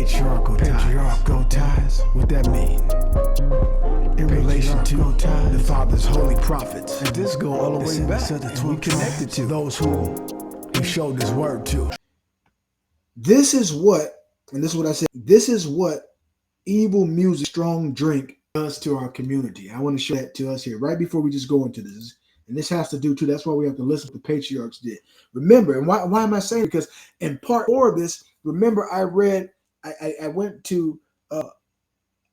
Patriarchal ties. What that mean? In relation to the Father's holy prophets. And this go all the way back. And we connected to those who he showed his word to. This is what, and this is what I said, this is what evil music, strong drink does to our community. I want to show that to us here right before we just go into this. And this has to do too. That's why we have to listen to what the patriarchs did. Remember, and why am I saying it? Because in part 4 of this, remember I went to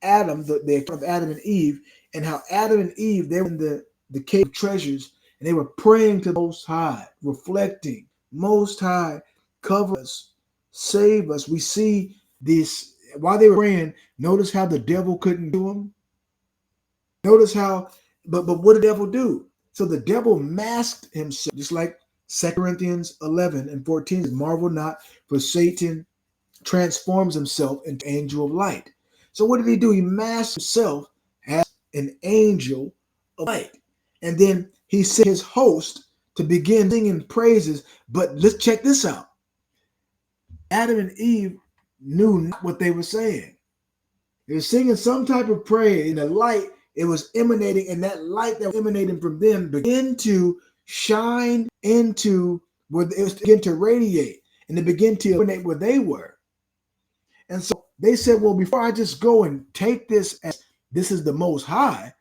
Adam, the account of Adam and Eve, and how Adam and Eve, they were in the cave of treasures, and they were praying to the Most High, reflecting, Most High, cover us, save us. We see this, while they were praying, notice how the devil couldn't do them. Notice how, but what did the devil do? So the devil masked himself, just like 2 Corinthians 11 and 14 says, marvel not, for Satan transforms himself into angel of light. So what did he do? He masked himself as an angel of light. And then he sent his host to begin singing praises. But let's check this out. Adam and Eve knew not what they were saying. They were singing some type of praise, and the light, it was emanating, and that light that was emanating from them began to shine into where it was begin to radiate, and it began to illuminate where they were. And so they said, well, before I just go and take this as this is the Most High,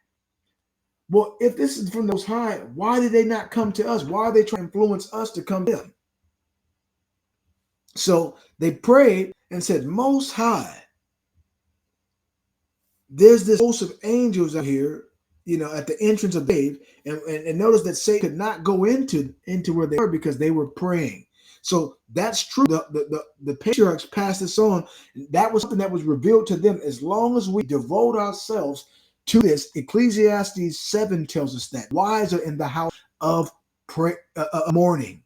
well, if this is from the Most High, why did they not come to us? Why are they trying to influence us to come to them? So they prayed and said, Most High, there's this host of angels out here, at the entrance of the cave, and notice that Satan could not go into where they were because they were praying. So that's true. The patriarchs passed this on. That was something that was revealed to them. As long as we devote ourselves to this, Ecclesiastes 7 tells us that wise are in the house of mourning,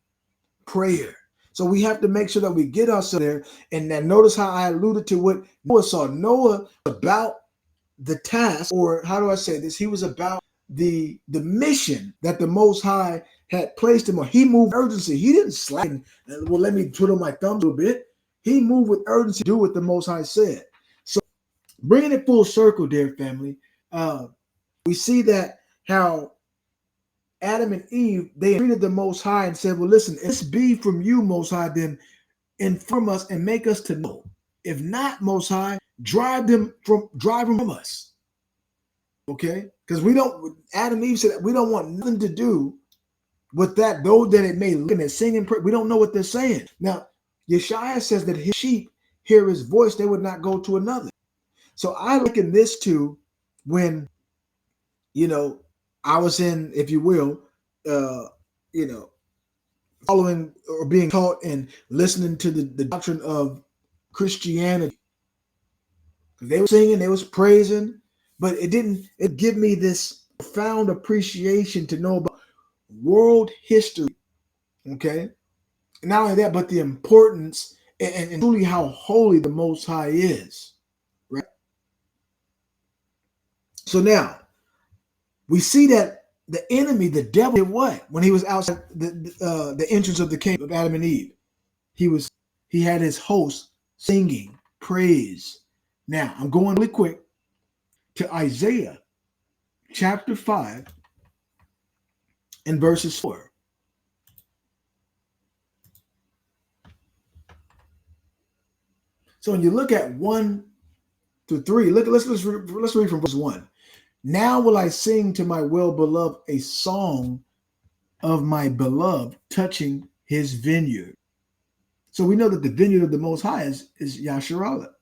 prayer. So we have to make sure that we get ourselves there. And then notice how I alluded to what Noah saw. Noah about the task, or how do I say this? He was about the mission that the Most High had placed him on. He moved with urgency. He didn't slacken. Well, let me twiddle my thumbs a little bit. He moved with urgency to do what the Most High said. So bringing it full circle, dear family, we see that how Adam and Eve, they treated the Most High and said, well, listen, if this be from you, Most High, then inform us and make us to know. If not, Most High, drive them from us. Okay? Because Adam and Eve said we don't want nothing to do with that, though that it may look and singing. We don't know what they're saying. Now, Yeshua says that his sheep hear his voice, they would not go to another. So I liken this to when, I was in, if you will, following or being taught and listening to the doctrine of Christianity. They were singing, they was praising, but it give me this profound appreciation to know about world history. Okay. Not only that, but the importance and truly how holy the Most High is. Right. So now we see that the enemy, the devil, did what? When he was outside the entrance of the cave of Adam and Eve, he had his host singing praise. Now, I'm going really quick to Isaiah chapter 5 and verses 4. So when you look at 1 to 3, let's read from verse 1. Now will I sing to my well-beloved a song of my beloved touching his vineyard. So we know that the vineyard of the Most High is Yasharallah.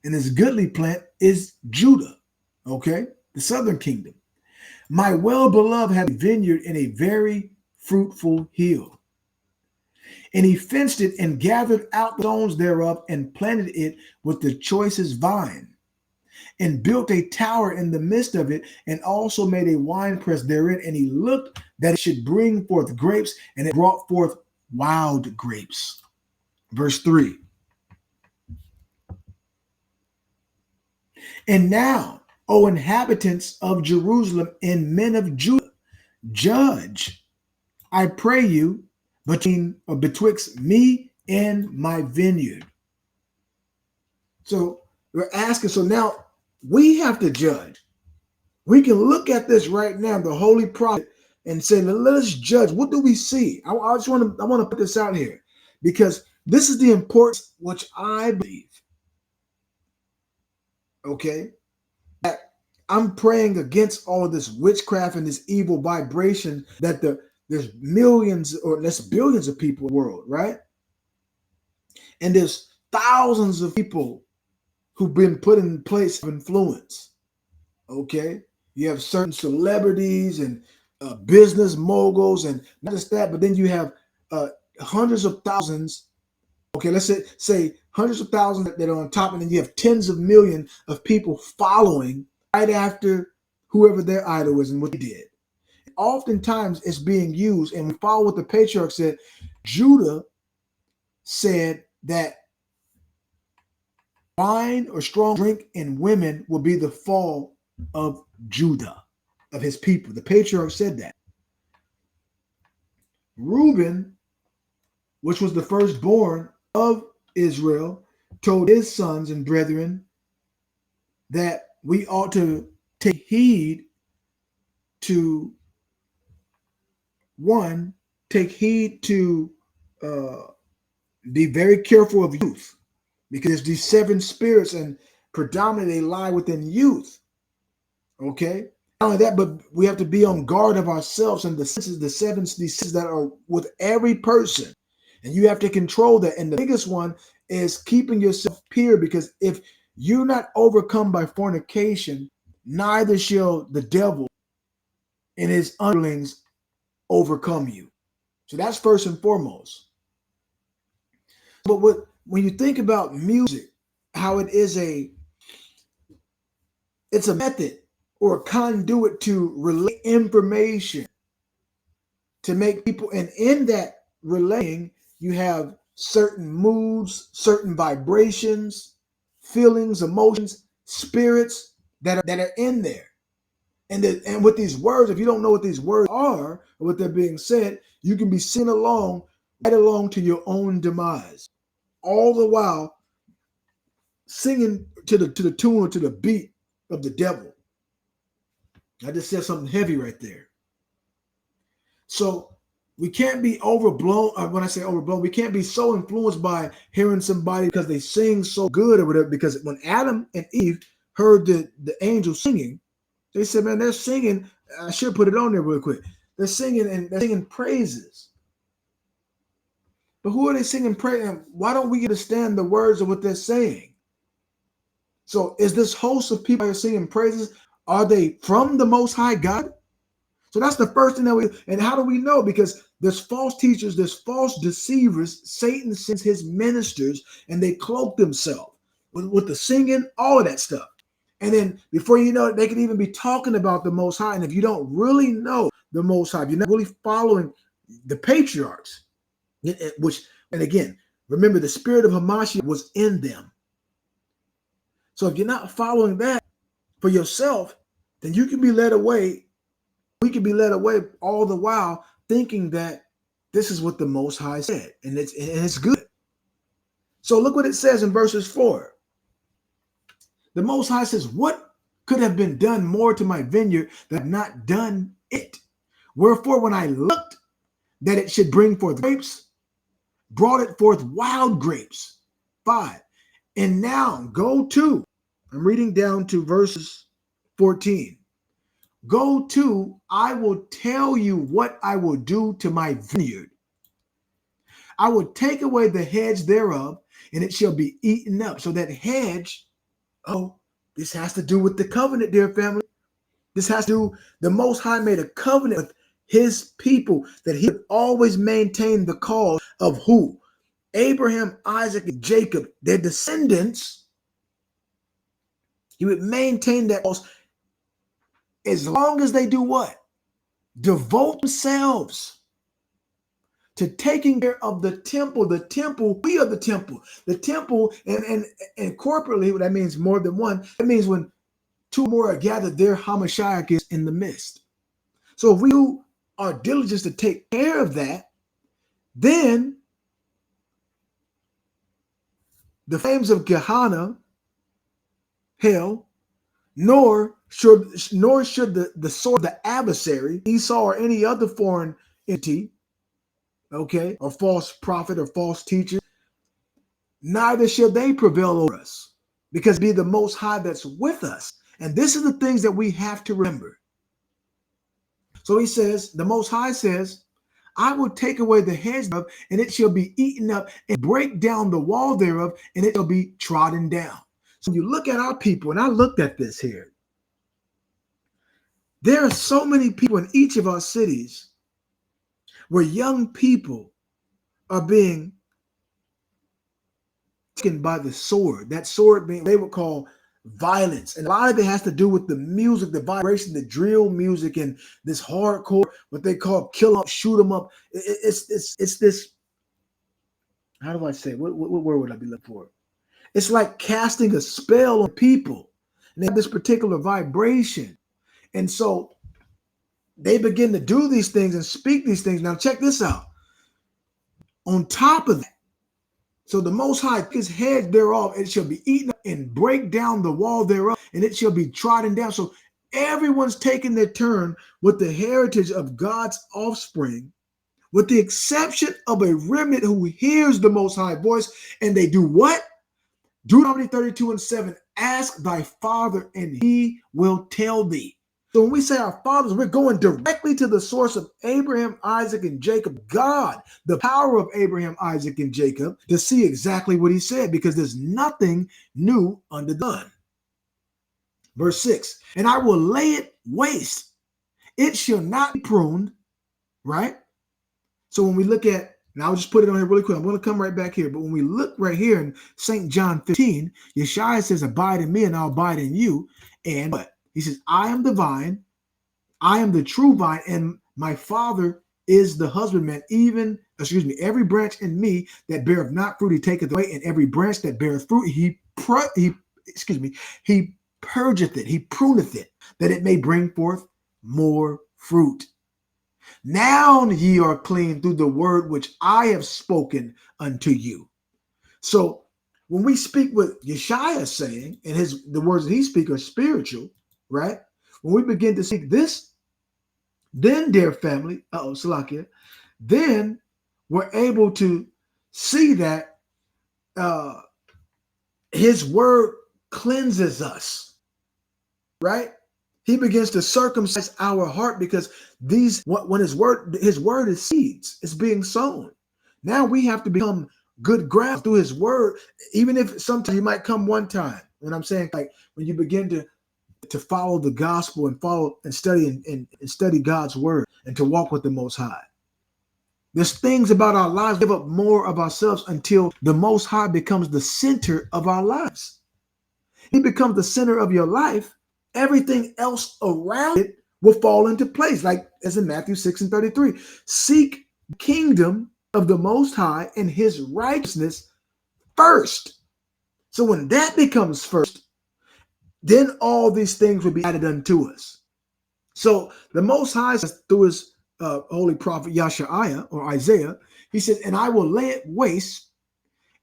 And his goodly plant is Judah, okay? The southern kingdom. My well-beloved had a vineyard in a very fruitful hill. And he fenced it and gathered out the stones thereof and planted it with the choicest vine, and built a tower in the midst of it, and also made a winepress therein. And he looked that it should bring forth grapes, and it brought forth wild grapes. Verse 3. And now, O inhabitants of Jerusalem and men of Judah, judge, I pray you, betwixt me and my vineyard. So we're asking, so now we have to judge. We can look at this right now, the holy prophet, and say, let us judge. What do we see? I want to put this out here because this is the importance which I believe. Okay, that I'm praying against all of this witchcraft and this evil vibration that there's millions or less billions of people in the world, right? And there's thousands of people who've been put in place of influence. Okay, you have certain celebrities and business moguls, and not just that, but then you have hundreds of thousands. Okay, let's say hundreds of thousands that are on top, and then you have tens of millions of people following right after whoever their idol is and what they did. Oftentimes, it's being used, and we follow what the patriarch said. Judah said that wine or strong drink and women will be the fall of Judah, of his people. The patriarch said that. Reuben, which was the firstborn of Israel, told his sons and brethren that we ought to take heed to be very careful of youth, because these seven spirits and predominantly they lie within youth. Okay, not only that, but we have to be on guard of ourselves and these senses that are with every person, and you have to control that. And the biggest one is keeping yourself pure, because if you're not overcome by fornication, neither shall the devil and his underlings overcome you. So that's first and foremost. But when you think about music, how it's a method or a conduit to relay information to make people, and in that relaying, you have certain moods, certain vibrations, feelings, emotions, spirits that are in there. And with these words, if you don't know what these words are or what they're being said, you can be singing along, right along to your own demise. All the while singing to the tune or to the beat of the devil. I just said something heavy right there. So we can't be overblown. When I say overblown, we can't be so influenced by hearing somebody because they sing so good or whatever. Because when Adam and Eve heard the angel singing, they said, man, they're singing. I should put it on there real quick. They're singing and they're singing praises. But who are they singing praise? Why don't we understand the words of what they're saying? So is this host of people that are singing praises, are they from the Most High God? So that's the first thing and how do we know? Because there's false teachers, there's false deceivers. Satan sends his ministers and they cloak themselves with the singing, all of that stuff. And then before you know it, they can even be talking about the Most High. And if you don't really know the Most High, you're not really following the patriarchs, and again, remember the spirit of Hamashiach was in them. So if you're not following that for yourself, then you can be led away. We can be led away all the while thinking that this is what the Most High said, and it's good. So look what it says in verses 4. The Most High says, what could have been done more to my vineyard that have not done it? Wherefore, when I looked that it should bring forth grapes, brought it forth wild grapes. 5. And now go to, I'm reading down to verses 14. Go to, I will tell you what I will do to my vineyard. I will take away the hedge thereof, and it shall be eaten up. So that hedge, this has to do with the covenant, dear family. This has to do, the Most High made a covenant with his people that he would always maintain the cause of who? Abraham, Isaac, and Jacob, their descendants. He would maintain that cause as long as they do what? Devote themselves to taking care of the temple. The temple, we are the temple. The temple, and corporately, that means more than one. That means when two or more are gathered, their Hamashiach is in the midst. So if we are diligent to take care of that, then the flames of Gehenna hell, nor should the sword of the adversary, Esau or any other foreign entity, okay, or false prophet or false teacher, neither shall they prevail over us, because it be the Most High that's with us. And this is the things that we have to remember. So he says, the Most High says, I will take away the hedge thereof, and it shall be eaten up, and break down the wall thereof, and it shall be trodden down. So you look at our people, and I looked at this here. There are so many people in each of our cities where young people are being taken by the sword. That sword being they would call violence. And a lot of it has to do with the music, the vibration, the drill music, and this hardcore, what they call kill 'em up, shoot 'em up. It's this, how do I say, what word would I be looking for? It's like casting a spell on people. And they have this particular vibration. And so they begin to do these things and speak these things. Now check this out. On top of that, so the Most High, his head thereof, it shall be eaten up, and break down the wall thereof, and it shall be trodden down. So everyone's taking their turn with the heritage of God's offspring, with the exception of a remnant who hears the Most High voice, and they do what? Deuteronomy 32:7, ask thy father, and he will tell thee. So when we say our fathers, we're going directly to the source of Abraham, Isaac, and Jacob, God, the power of Abraham, Isaac, and Jacob, to see exactly what he said, because there's nothing new under the sun. Verse 6, and I will lay it waste. It shall not be pruned, right? So when we look at, and I'll just put it on here really quick. I'm going to come right back here. But when we look right here in St. John 15, Yeshua says, abide in me and I'll abide in you. And what? He says, I am the vine, I am the true vine, and my Father is the husbandman. Every branch in me that beareth not fruit, he taketh away, and every branch that beareth fruit, he purgeth it, he pruneth it, that it may bring forth more fruit. Now ye are clean through the word which I have spoken unto you. So when we speak what Yeshua is saying, and the words that he speaks are spiritual, right? When we begin to speak this, then, dear family, Salakia, then we're able to see that his word cleanses us, right? He begins to circumcise our heart, because when his word is seeds, it's being sown. Now we have to become good ground through his word, even if sometimes you might come one time. And I'm saying, like, when you begin to follow the gospel and follow and study and study God's word and to walk with the Most High. There's things about our lives, give up more of ourselves until the Most High becomes the center of our lives. He becomes the center of your life. Everything else around it will fall into place. Like as in Matthew 6:33, seek the kingdom of the Most High and his righteousness first. So when that becomes first, then all these things will be added unto us. So the Most High says through his holy prophet Yeshua or Isaiah, he says, and I will lay it waste.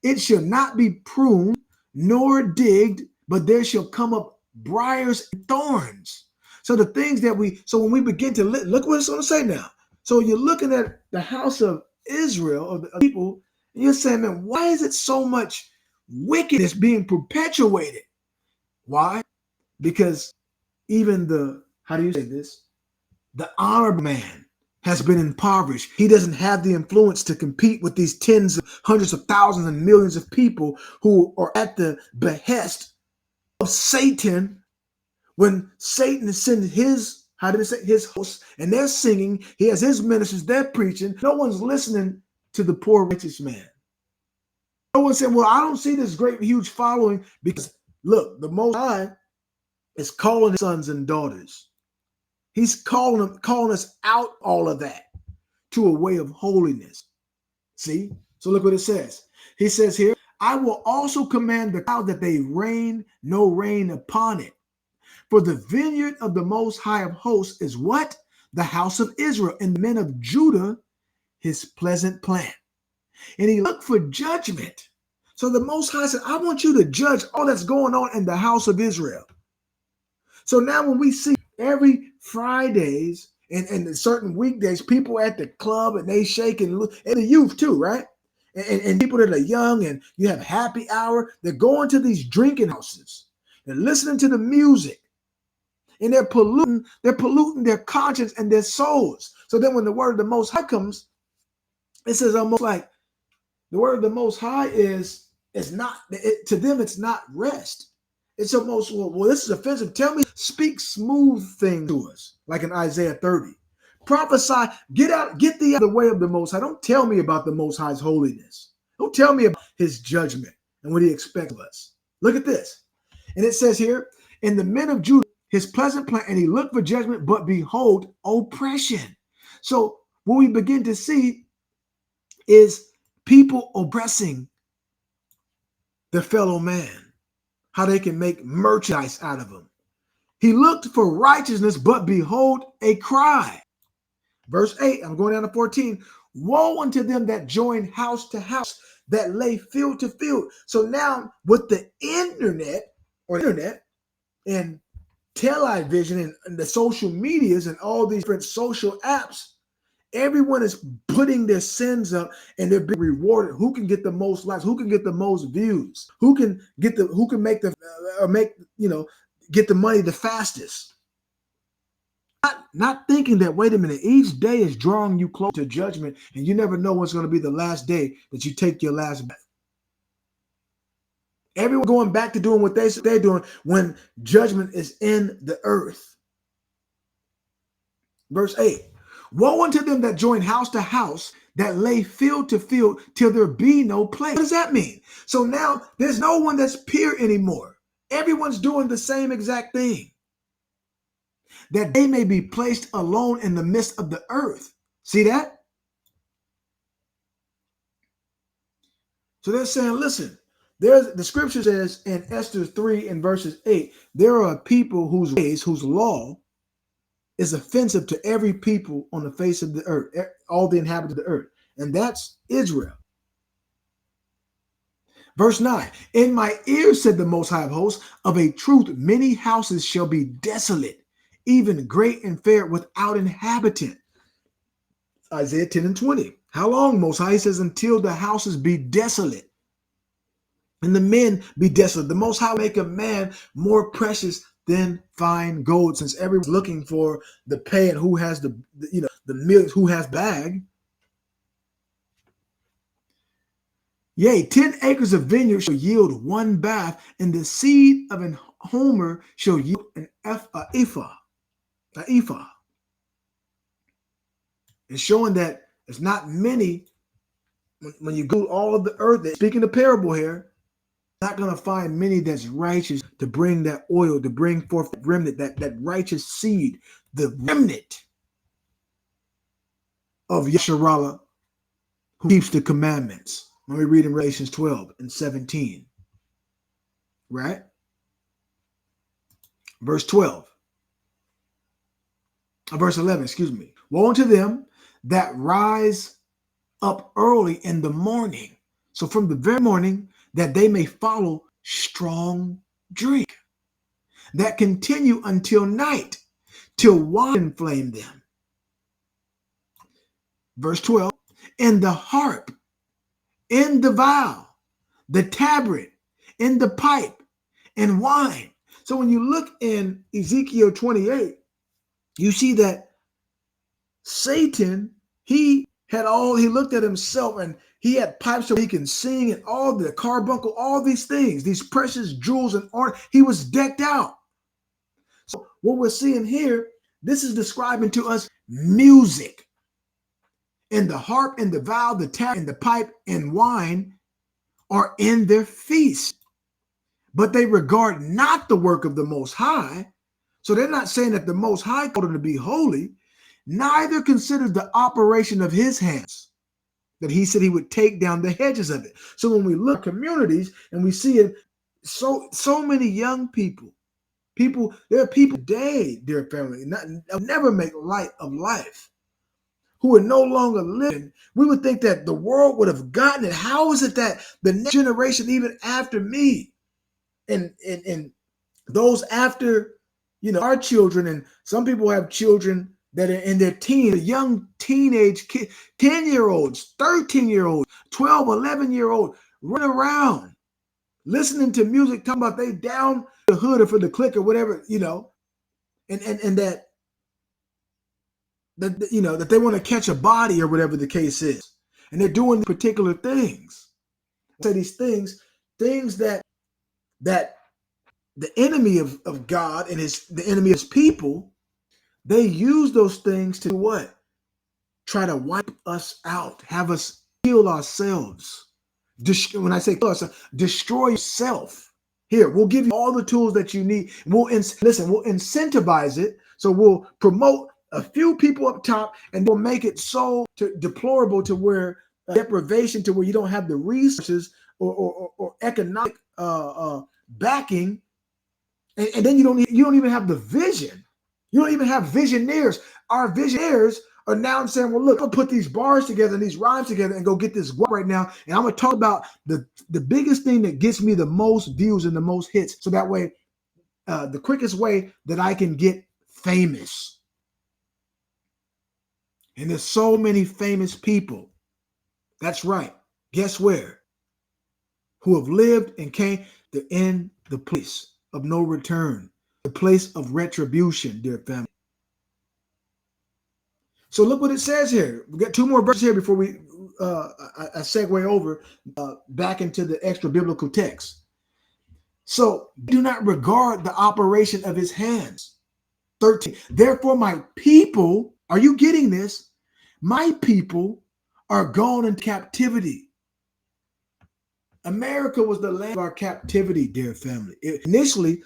It shall not be pruned nor digged, but there shall come up briars and thorns. So the things that when we begin to look what it's going to say now. So you're looking at the house of Israel, of the people, and you're saying, man, why is it so much wickedness being perpetuated? Why? Because even the honorable man has been impoverished. He doesn't have the influence to compete with these tens of hundreds of thousands and millions of people who are at the behest of Satan. When Satan is sending his hosts, and they're singing, he has his ministers, they're preaching. No one's listening to the poor righteous man. No one's saying, well, I don't see this great, huge following, because look, the Most High is calling his sons and daughters. He's calling us out all of that to a way of holiness. See? So look what it says. He says here, I will also command the cloud that they rain no rain upon it. For the vineyard of the Most High of hosts is what? The house of Israel, and the men of Judah, his pleasant plant. And he looked for judgment So the Most High said, I want you to judge all that's going on in the house of Israel. So now when we see every Fridays and certain weekdays, people at the club and they shake and look, and the youth too, right? And people that are young, and you have happy hour, they're going to these drinking houses. They're listening to the music. And they're polluting their conscience and their souls. So then when the word of the Most High comes, it says almost like the word of the Most High is not, to them, it's not rest. It's almost, well, this is offensive. Tell me, speak smooth things to us, like in Isaiah 30. Prophesy, get thee out of the way of the Most High. Don't tell me about the Most High's holiness. Don't tell me about his judgment and what he expects of us. Look at this. And it says here, in the men of Judah, his pleasant plan, and he looked for judgment, but behold, oppression. So what we begin to see is people oppressing their fellow man, how they can make merchandise out of them. He looked for righteousness, but behold, a cry. Verse 8, I'm going down to 14. Woe unto them that join house to house, that lay field to field. So now with the internet and television and the social medias and all these different social apps, everyone is putting their sins up and they're being rewarded. Who can get the most likes? Who can get the most views? Who can get get the money the fastest? Not thinking that, wait a minute, each day is drawing you close to judgment, and you never know what's going to be the last day that you take your last breath. Everyone going back to doing what they're doing when judgment is in the earth. Verse 8. Woe unto them that join house to house, that lay field to field, till there be no place. What does that mean? So now there's no one that's pure anymore. Everyone's doing the same exact thing, that they may be placed alone in the midst of the earth. See that? So they're saying, listen, the scripture says in Esther 3 and verses 8, there are people whose ways, whose law is offensive to every people on the face of the earth, all the inhabitants of the earth. And that's Israel. Verse 9, in my ears, said the Most High of hosts, of a truth, many houses shall be desolate, even great and fair, without inhabitant. Isaiah 10 and 20. How long, Most High? He says, until the houses be desolate and the men be desolate. The Most High will make a man more precious than fine gold, since everyone's looking for the pay and who has the millions, who has bag. Yea, 10 acres of vineyard shall yield one bath, and the seed of an homer shall yield an ephah. It's showing that it's not many. When you go all of the earth, speaking the parable here, not going to find many that's righteous to bring that oil, to bring forth the remnant, that righteous seed, the remnant of Yasharallah, who keeps the commandments. Let me read in Galatians 12 and 17. Right? Verse 12. Verse 11, excuse me. Woe unto them that rise up early in the morning. So from the very morning, that they may follow strong drink, that continue until night, till wine inflame them. Verse 12, in the harp, in the viol, the tabret, in the pipe, and wine. So when you look in Ezekiel 28, you see that Satan, he looked at himself and he had pipes so he can sing, and all the carbuncle, all these things, these precious jewels and art, he was decked out. So what we're seeing here, this is describing to us music. And the harp and the viol, the tabret and the pipe and wine are in their feast. But they regard not the work of the Most High. So they're not saying that the Most High called them to be holy, neither considers the operation of his hands, that he said he would take down the hedges of it. So when we look at communities and we see it, so many young people, there are people today, dear family, never make light of life, who are no longer living, we would think that the world would have gotten it. How is it that the next generation, even after me, and those after, our children, and some people have children that are in their teens, young teenage kids, 10-year-olds, 13-year-olds, 12, 11-year-olds, run around listening to music, talking about they down the hood or for the click or whatever, and that that they want to catch a body or whatever the case is. And they're doing particular things. Say these things that the enemy of God and the enemy of his people, they use those things to what? Try to wipe us out, have us kill ourselves. When I say kill ourselves, destroy yourself. Here, we'll give you all the tools that you need. We'll incentivize it. So we'll promote a few people up top, and we'll make it so deplorable to where deprivation, to where you don't have the resources or economic backing, and then you don't even have the vision. You don't even have visionaries. Our visionaries are now saying, well, look, I'll put these bars together and these rhymes together and go get this guap right now. And I'm going to talk about the biggest thing that gets me the most views and the most hits. So that way, the quickest way that I can get famous. And there's so many famous people. That's right. Guess where? Who have lived and came. They're in the place of no return. The place of retribution, dear family. So look what it says here. We got two more verses here before we I segue over back into the extra biblical text. So do not regard the operation of his hands. 13. Therefore, my people, are you getting this? My people are gone into captivity. America was the land of our captivity, dear family. Initially,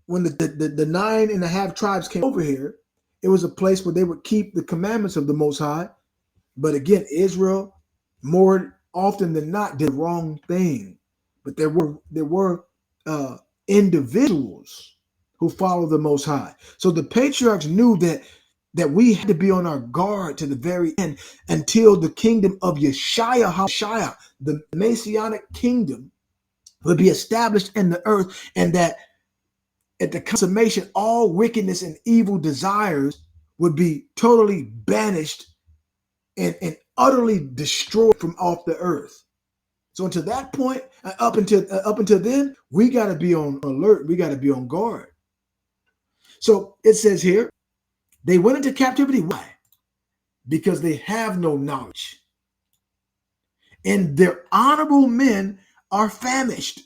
when the 9.5 tribes came over here, it was a place where they would keep the commandments of the Most High. But again, Israel, more often than not, did the wrong thing. But there were individuals who followed the Most High. So the patriarchs knew that we had to be on our guard to the very end until the kingdom of Yeshua, the Messianic kingdom, would be established in the earth, and that at the consummation, all wickedness and evil desires would be totally banished and utterly destroyed from off the earth. So until that point, up until then, we got to be on alert. We got to be on guard. So it says here, they went into captivity. Why? Because they have no knowledge. And their honorable men are famished.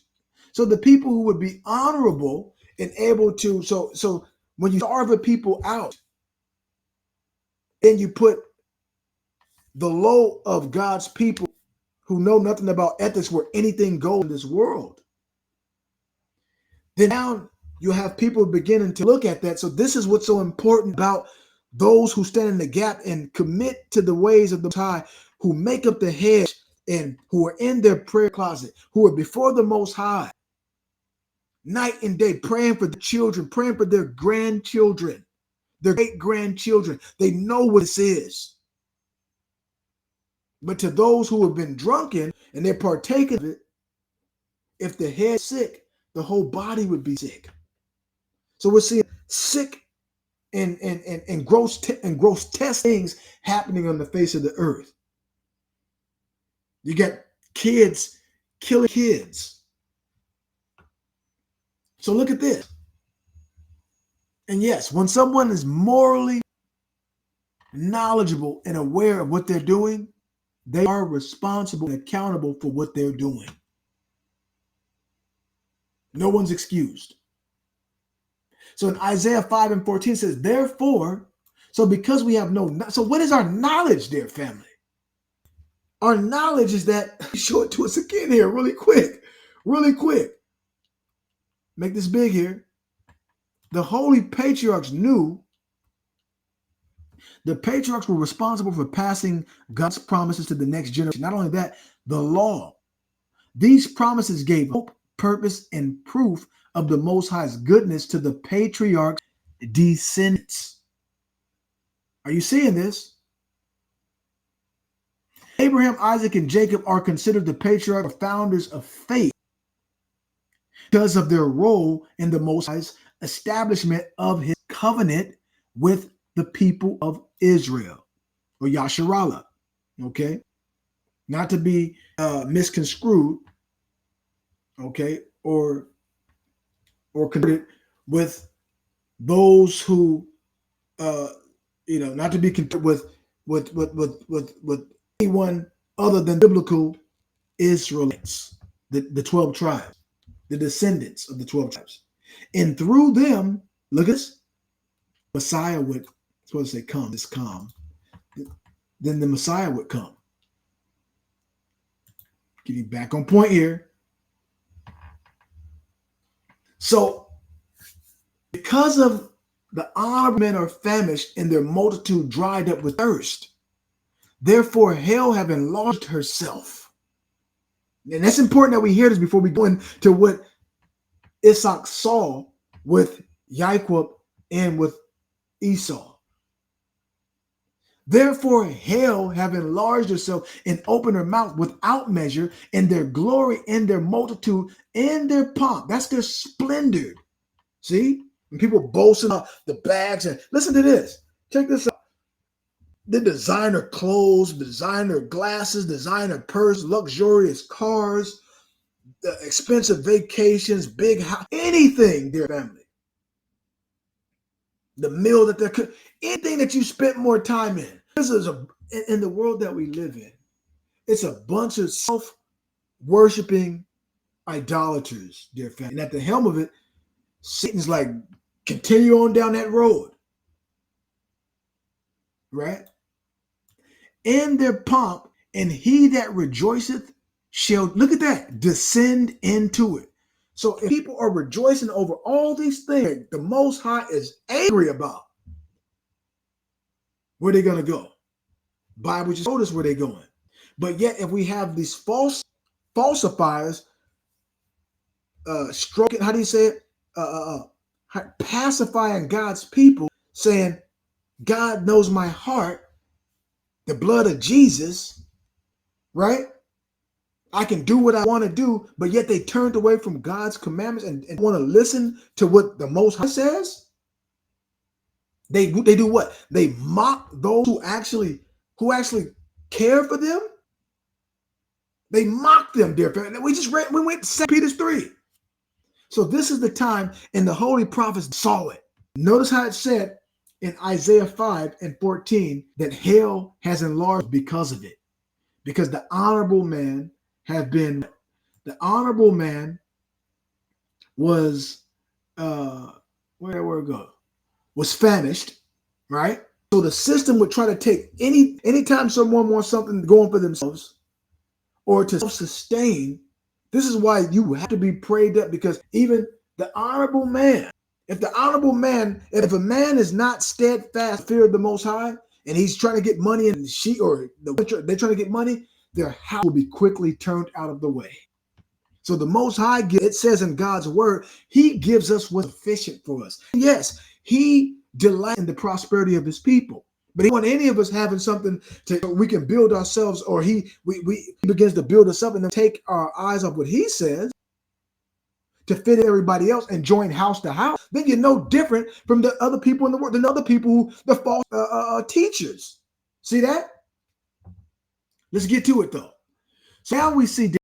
So the people who would be honorable and able to, so when you starve a people out, then you put the low of God's people who know nothing about ethics where anything goes in this world. Then now you have people beginning to look at that. So this is what's so important about those who stand in the gap and commit to the ways of the Most High, who make up the hedge and who are in their prayer closet, who are before the Most High, night and day, praying for the children, praying for their grandchildren, their great-grandchildren. They know what this is. But to those who have been drunken and they're partaking of it, if the head's sick, the whole body would be sick. So we're seeing sick and gross test things happening on the face of the earth. You got kids killing kids. So look at this. And yes, when someone is morally knowledgeable and aware of what they're doing, they are responsible and accountable for what they're doing. No one's excused. So in Isaiah 5:14 it says, therefore, so because we have so what is our knowledge, dear family? Our knowledge is that, show it to us again here really quick. Make this big here. The holy patriarchs knew the patriarchs were responsible for passing God's promises to the next generation. Not only that, the law. These promises gave hope, purpose, and proof of the Most High's goodness to the patriarchs' descendants. Are you seeing this? Abraham, Isaac, and Jacob are considered the patriarchs or founders of faith because of their role in the Most High's establishment of his covenant with the people of Israel, or Yasharallah. Okay, not to be misconstrued, okay, or converted with those who, not to be converted with anyone other than biblical Israelites, the 12 tribes, the descendants of the 12 tribes. And through them, look at this, Messiah would, supposed to say come, this come, then the Messiah would come. Getting back on point here. So, because of the honorable men are famished and their multitude dried up with thirst, therefore hell have enlarged herself. And that's important that we hear this before we go into what Isaac saw with Jacob and with Esau. Therefore hell have enlarged herself and opened her mouth without measure, and their glory and their multitude and their pomp. That's their splendor. See? When people boasting about the bags, and listen to this. Check this out. The designer clothes, designer glasses, designer purse, luxurious cars, the expensive vacations, big house, anything, dear family. The meal that they're cooking, anything that you spent more time in. This is in the world that we live in. It's a bunch of self-worshiping idolaters, dear family. And at the helm of it, Satan's like, continue on down that road. Right? In their pomp, and he that rejoiceth shall, look at that, descend into it. So if people are rejoicing over all these things the Most High is angry about, where are they going to go? Bible just told us where they're going. But yet if we have these falsifiers stroking, how do you say it? Pacifying God's people, saying, God knows my heart, the blood of Jesus, right? I can do what I want to do, but yet they turned away from God's commandments and want to listen to what the Most High says. They do what? They mock those who actually care for them. They mock them, dear friend. We went to 2 Peter 3. So this is the time, and the holy prophets saw it. Notice how it said in Isaiah 5:14 that hell has enlarged because of it. Because the honorable man was was famished, right? So the system would try to take anytime someone wants something going for themselves or to self-sustain. This is why you have to be prayed up, because even the honorable man, if a man is not steadfast, fear of the Most High, and he's trying to get money and they're trying to get money, their house will be quickly turned out of the way. So the Most High, it says in God's word, he gives us what's sufficient for us. Yes, he delights in the prosperity of his people. But he wants any of us having something we can build ourselves, or he begins to build us up and then take our eyes off what he says to fit in everybody else and join house to house. Then you're no different from the other people in the world, than other people, the false teachers. See that? Let's get to it though. So now we see